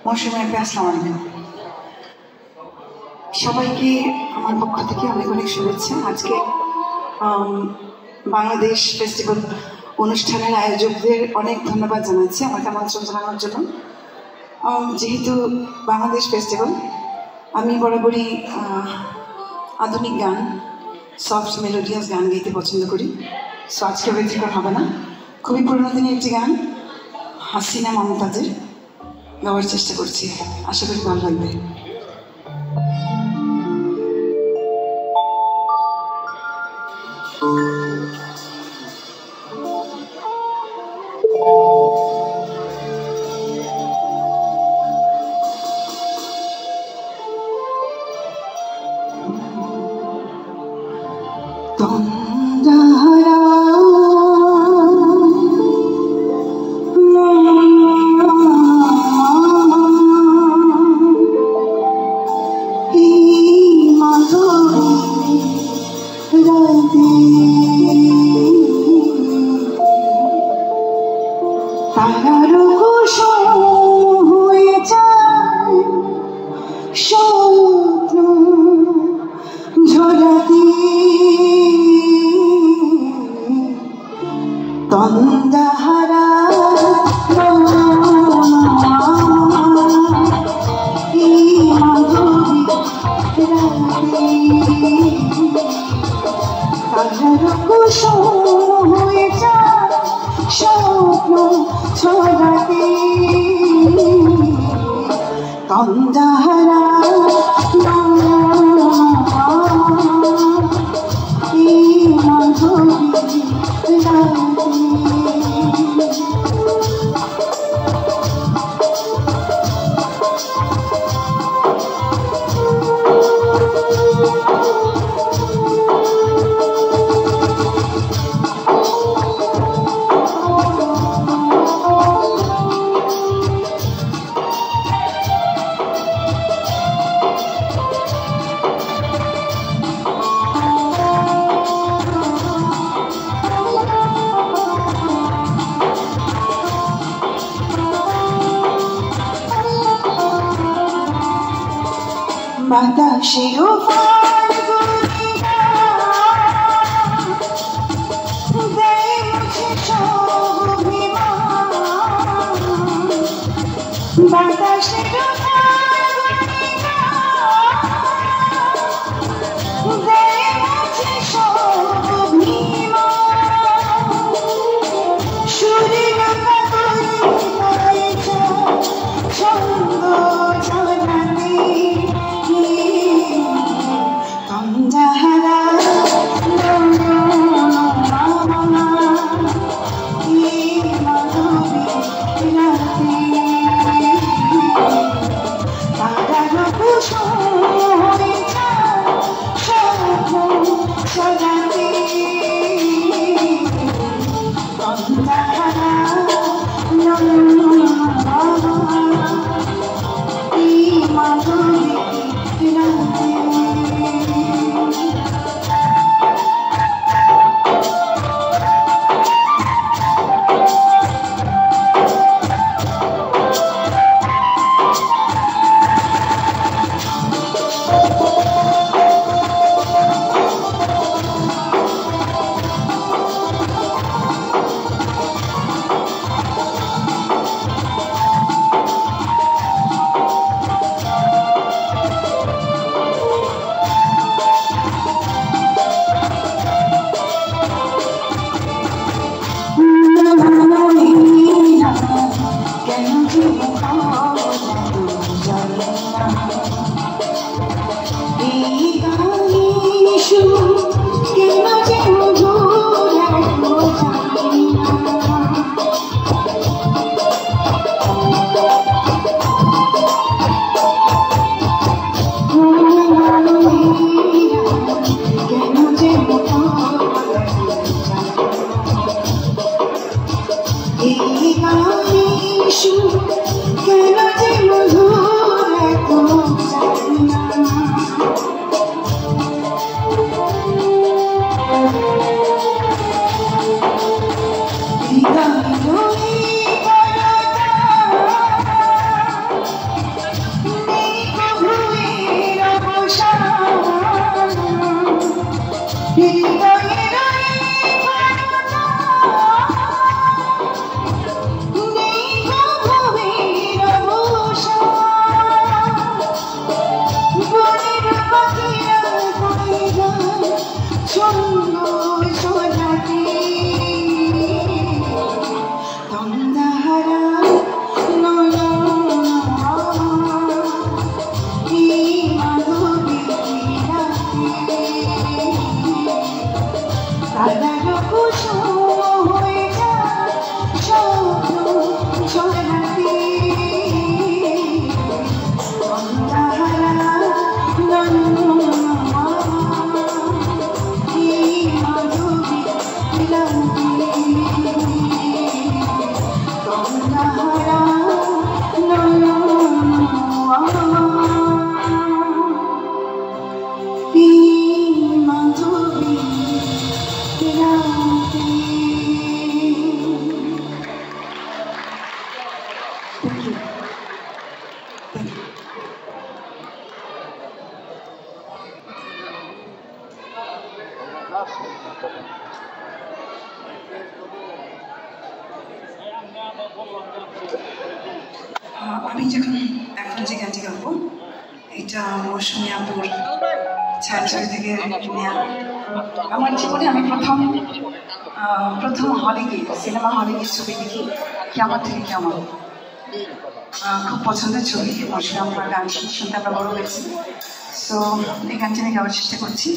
মৌসুমী আপনি আসসালামু আলাইকুম। সবাইকে আমার পক্ষ থেকে অনেক অনেক শুভেচ্ছা। আজকে বাংলাদেশ ফেস্টিভ্যাল অনুষ্ঠানের আয়োজকদের অনেক ধন্যবাদ জানাচ্ছি আমাকে আমন্ত্রণ জানানোর জন্য। যেহেতু বাংলাদেশ ফেস্টিভ্যাল, আমি বরাবরই আধুনিক গান, সফট মেলোডিয়াস গান গাইতে পছন্দ করি। সো আজকে ব্যতিক্রম হবে না। খুবই পুরোনো দিনের একটি গান হাসিনা মমতাজের গাওয়ার চেষ্টা করছি, আশা করি ভালো লাগবে। Thank you. Thank you. আমি যখন এখন যে গানটি গাবো এটা মৌসুমী আপুর ছায়াছবি থেকে নেওয়া। আমার জীবনে আমি প্রথম হলে গিয়ে সিনেমা হলে গিয়ে ছবি দেখি কেমন থেকে কেমন, খুব পছন্দের ছবি। মৌসুমী আপুর গান শুনতে আমরা বড় হয়েছি। সো এই গানটি আমি গাওয়ার চেষ্টা করছি।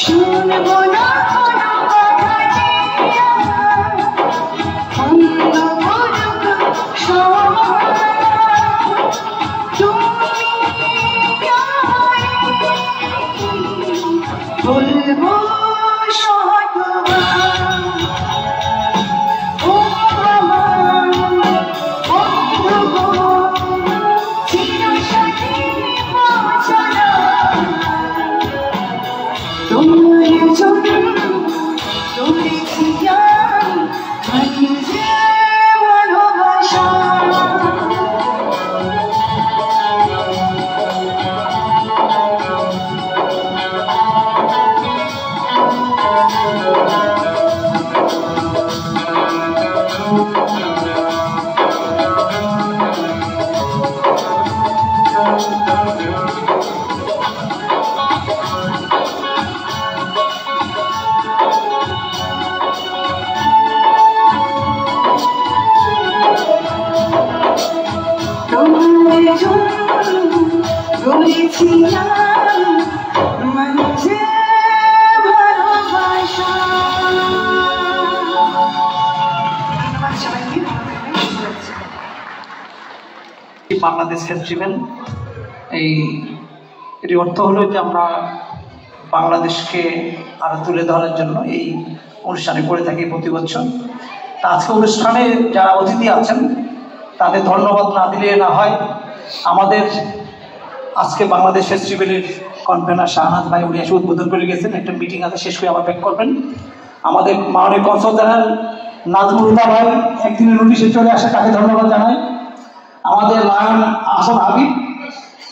শুনবো না কোনো কথা যে অন্ধ করুক সময় তুমি বলবো বাংলাদেশ ফেস্টিভ্যাল এর অর্থ হলো যে আমরা বাংলাদেশকে আরো তুলে ধরার জন্য এই অনুষ্ঠানে করে থাকি প্রতি বছর। তা আজকে অনুষ্ঠানে যারা অতিথি আছেন তাদের ধন্যবাদ না দিলে না হয়। আমাদের আজকে বাংলাদেশ ফেস্টিভ্যালের কনভেনার শাহনাজ ভাই উনি এসে উদ্বোধন করে গেছেন, একটা মিটিং আছে শেষ করে আবার ব্যাক করবেন। আমাদের মাননীয় কনসাল জেনারেল নাজমুল হুদা ভাই একদিনের নোটিশে চলে আসে, তাকে ধন্যবাদ জানাই। আমাদের লায়ন আহসান হাবিব,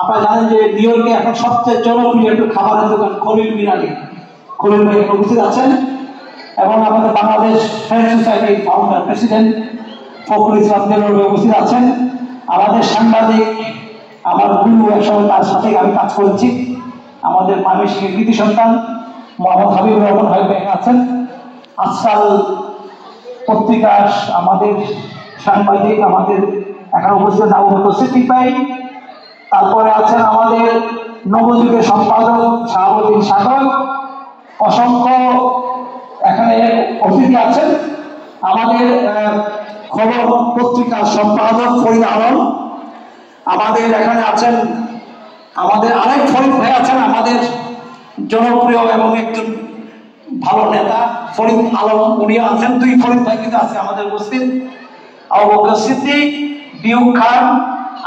আপনারা জানেন যে নিউ ইয়র্কে এখন সবচেয়ে জনপ্রিয় একটু খাবারের দোকান খলিল বিরিয়ানি, খলিল ভাই উপস্থিত আছেন। এবং আমাদের বাংলাদেশ ফ্রেন্ড সোসাইটির ফাউন্ডার প্রেসিডেন্ট ফখরুল ইসলাম দেলোয়ার উপস্থিত আছেন। আমাদের সাংবাদিক আমার গুরু, একসময় তার সাথে আমি কাজ করেছি, আমাদের ময়মনসিংহের কৃতি সন্তান মোহাম্মদ হাবিবুর রহমান ভাই আছেন। আজকাল পত্রিকার আমাদের সাংবাদিক আমাদের এখানে উপস্থিত নাম উপস্থিত পাই। তারপরে আছেন আমাদের নবযুগের সম্পাদক শাহাবুদ্দিন সাগর, অসংখ্য এখানে অতিথি আছেন। আমাদের খবর পত্রিকার সম্পাদক ফরিদ আলম, আমাদের এখানে আছেন আমাদের আরেক ফরিদ ভাই আছেন, আমাদের জনপ্রিয় এবং একজন ভালো নেতা ফরিদ আলম উনিও আছেন। দুই ফরিদ ভাই কিন্তু আছে আমাদের উপস্থিত। আবু বকর সিদ্দিক, বিউক খান,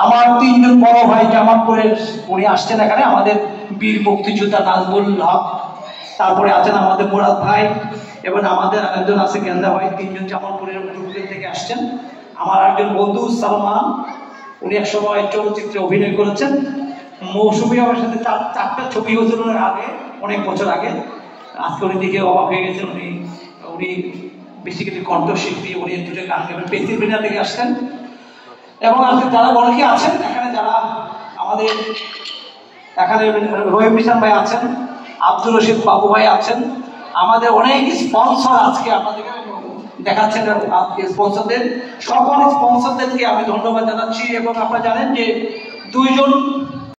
আমার তিনজন বড় ভাই জামালপুরের উনি আসছেন এখানে, আমাদের বীর মুক্তিযোদ্ধা নাজমুল হক, তারপরে আছেন আমাদের মুরাদ ভাই এবং আমাদের আরেকজন আছে গেন্দা ভাই, তিনজন জামালপুরের থেকে আসছেন। আমার একজন বন্ধু সালমান, উনি একসময় চলচ্চিত্রে অভিনয় করেছেন। মৌসুমী আমার সাথে চারটা ছবি হয়েছিল আগে, অনেক বছর আগে। আজকে উনি দিকে অবাক হয়ে গেছেন, উনি বেসিক্যালি কণ্ঠশিল্পী, উনি দুটো গান গাবেন, পেন্সিলভেনিয়া থেকে আসছেন। এবং আজকে যারা অনেকে আছেন এখানে, যারা আমাদের এখানে রহিম মিশন ভাই আছেন, আব্দুর রশিদ বাবু ভাই আছেন, আমাদের অনেক স্পন্সর আজকে আমাদেরকে দেখাচ্ছেন। স্পন্সরদের সকল স্পন্সরদেরকে আমি ধন্যবাদ জানাচ্ছি। এবং আপনারা জানেন যে দুইজন